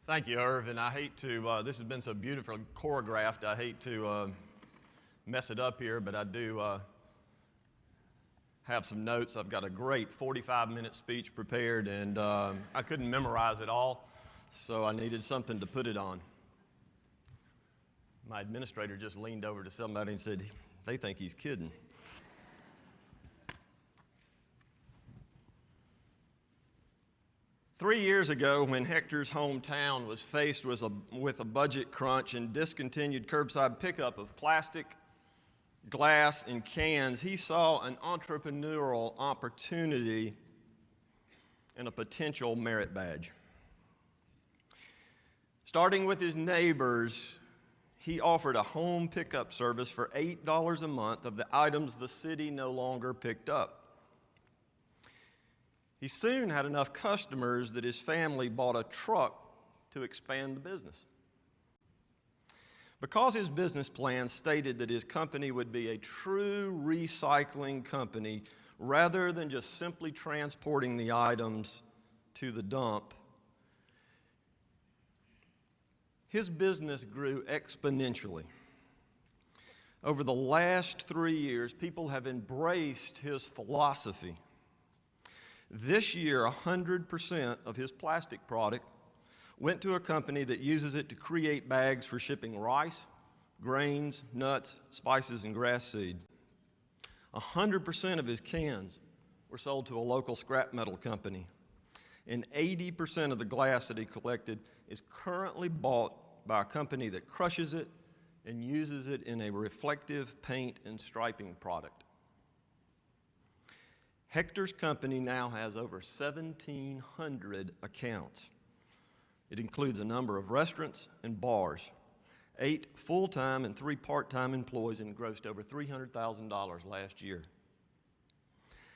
Thank you, Irv, and I hate to, this has been so beautifully choreographed, I hate to mess it up here, but I do have some notes. I've got a great 45-minute speech prepared, and I couldn't memorize it all, so I needed something to put it on. My administrator just leaned over to somebody and said, they think he's kidding. Three years ago, when Hector's hometown was faced with a budget crunch and discontinued curbside pickup of plastic, glass, and cans, he saw an entrepreneurial opportunity and a potential merit badge. Starting with his neighbors, he offered a home pickup service for $8 a month of the items the city no longer picked up. He soon had enough customers that his family bought a truck to expand the business. Because his business plan stated that his company would be a true recycling company rather than just simply transporting the items to the dump, his business grew exponentially. Over the last 3 years, people have embraced his philosophy. This year, 100% of his plastic product went to a company that uses it to create bags for shipping rice, grains, nuts, spices, and grass seed. 100% of his cans were sold to a local scrap metal company. And 80% of the glass that he collected is currently bought by a company that crushes it and uses it in a reflective paint and striping product. Hector's company now has over 1,700 accounts. It includes a number of restaurants and bars, 8 full-time and 3 part-time employees, and grossed over $300,000 last year.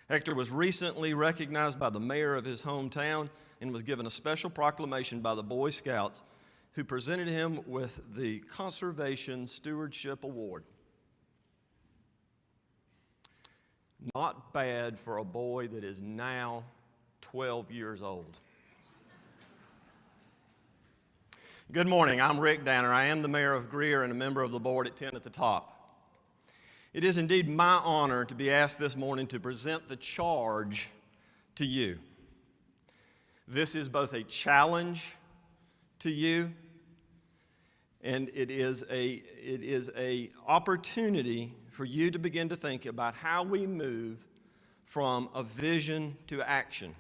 Hector was recently recognized by the mayor of his hometown and was given a special proclamation by the Boy Scouts, who presented him with the Conservation Stewardship Award. Not bad for a boy that is now 12 years old. Good morning, I'm Rick Danner. I am the mayor of Greer and a member of the board at 10 at the Top. It is indeed my honor to be asked this morning to present the charge to you. This is both a challenge to you, and it is a opportunity for you to begin to think about how we move from a vision to action.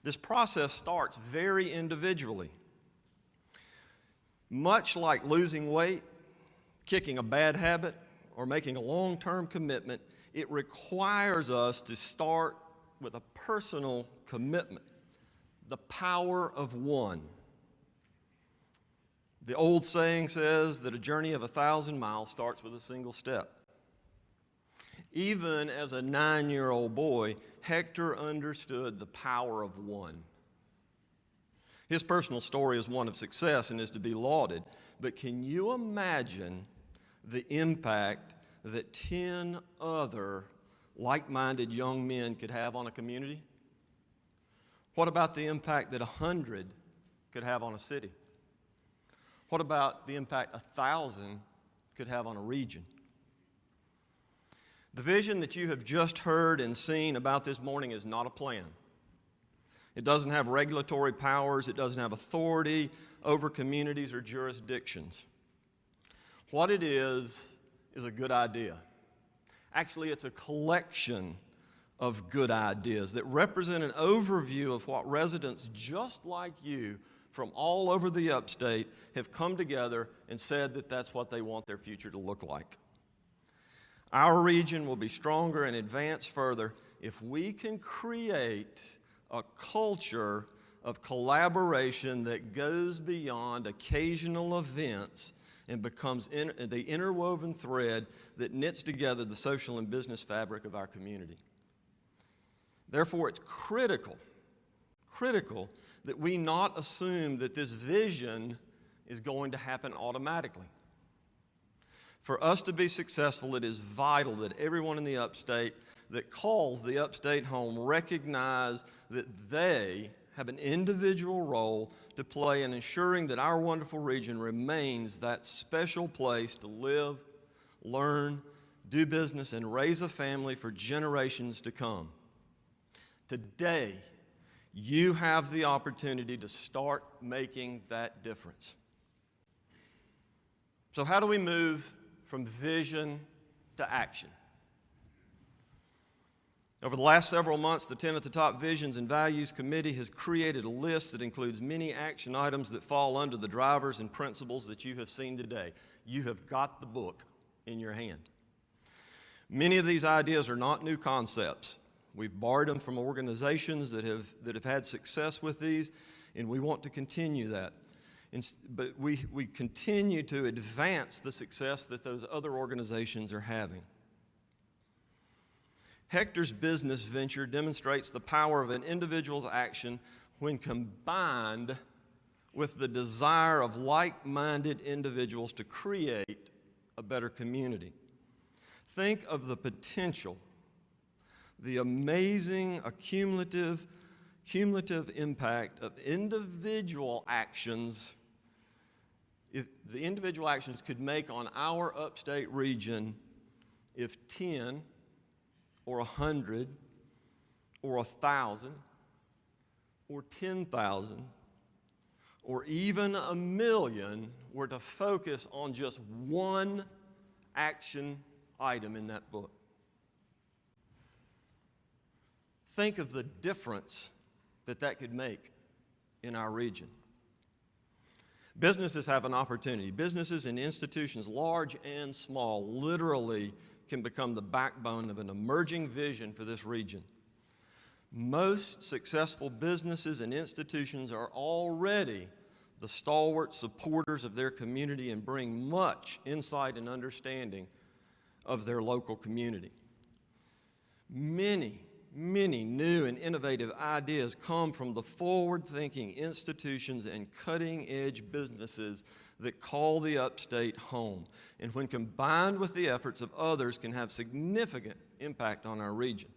This process starts very individually. Much like losing weight, kicking a bad habit, or making a long-term commitment, it requires us to start with a personal commitment, the power of one. The old saying says that a journey of 1,000 miles starts with a single step. Even as a 9-year-old boy, Hector understood the power of one. His personal story is one of success and is to be lauded, but can you imagine the impact that 10 other like-minded young men could have on a community? What about the impact that 100 could have on a city? What about the impact 1,000 could have on a region? The vision that you have just heard and seen about this morning is not a plan. It doesn't have regulatory powers. It doesn't have authority over communities or jurisdictions. What it is a good idea. Actually, it's a collection of good ideas that represent an overview of what residents just like you from all over the Upstate have come together and said that that's what they want their future to look like. Our region will be stronger and advance further if we can create a culture of collaboration that goes beyond occasional events and becomes the interwoven thread that knits together the social and business fabric of our community. Therefore, it's critical that we not assume that this vision is going to happen automatically. For us to be successful, it is vital that everyone in the Upstate that calls the Upstate home recognize that they have an individual role to play in ensuring that our wonderful region remains that special place to live, learn, do business, and raise a family for generations to come. Today, you have the opportunity to start making that difference. So how do we move from vision to action? Over the last several months, the 10 at the Top Visions and Values Committee has created a list that includes many action items that fall under the drivers and principles that you have seen today. You have got the book in your hand. Many of these ideas are not new concepts. We've borrowed them from organizations that have had success with these, and we want to continue that. But we continue to advance the success that those other organizations are having. Hector's business venture demonstrates the power of an individual's action when combined with the desire of like-minded individuals to create a better community. Think of the potential, the amazing cumulative impact of individual actions if the individual actions could make on our upstate region if 10 or 100 or 1,000 or 10,000 or even 1,000,000 were to focus on just one action item in that book. Think of the difference that could make in our region. Businesses have an opportunity. Businesses and institutions, large and small, literally can become the backbone of an emerging vision for this region. Most successful businesses and institutions are already the stalwart supporters of their community and bring much insight and understanding of their local community. Many new and innovative ideas come from the forward-thinking institutions and cutting-edge businesses that call the Upstate home, and when combined with the efforts of others can have significant impact on our region.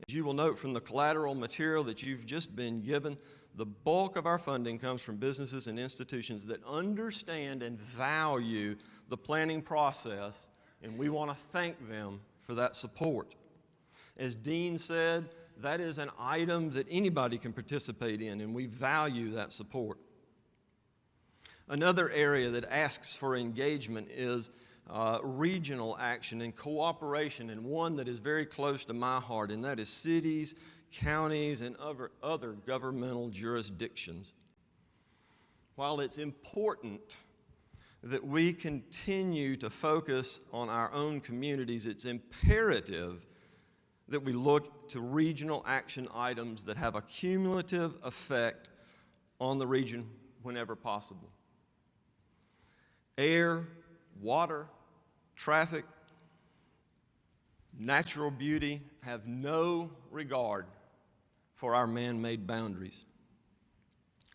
As you will note from the collateral material that you've just been given, the bulk of our funding comes from businesses and institutions that understand and value the planning process, and we want to thank them for that support. As Dean said, that is an item that anybody can participate in, and we value that support. Another area that asks for engagement is regional action and cooperation, and one that is very close to my heart, and that is cities, counties, and other governmental jurisdictions. While it's important that we continue to focus on our own communities, it's imperative that we look to regional action items that have a cumulative effect on the region whenever possible. Air, water, traffic, natural beauty have no regard for our man-made boundaries.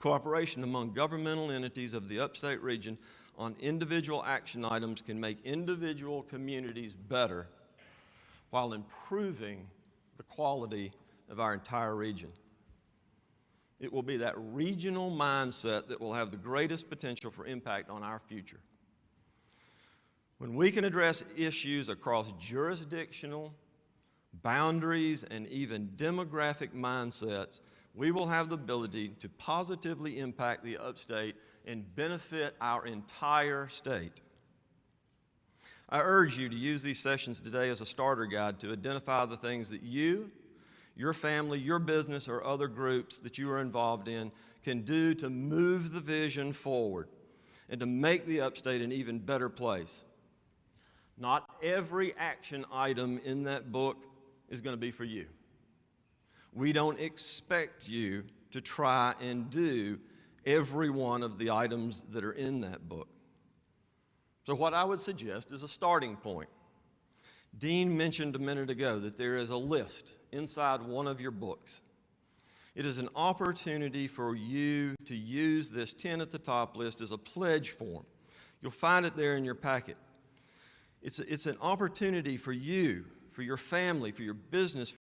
Cooperation among governmental entities of the Upstate region on individual action items can make individual communities better while improving the quality of our entire region. It will be that regional mindset that will have the greatest potential for impact on our future. When we can address issues across jurisdictional, boundaries, and even demographic mindsets, we will have the ability to positively impact the Upstate and benefit our entire state. I urge you to use these sessions today as a starter guide to identify the things that you, your family, your business, or other groups that you are involved in can do to move the vision forward and to make the Upstate an even better place. Not every action item in that book is going to be for you. We don't expect you to try and do every one of the items that are in that book. So what I would suggest is a starting point. Dean mentioned a minute ago that there is a list inside one of your books. It is an opportunity for you to use this 10 at the top list as a pledge form. You'll find it there in your packet. It's an opportunity for you, for your family, for your business,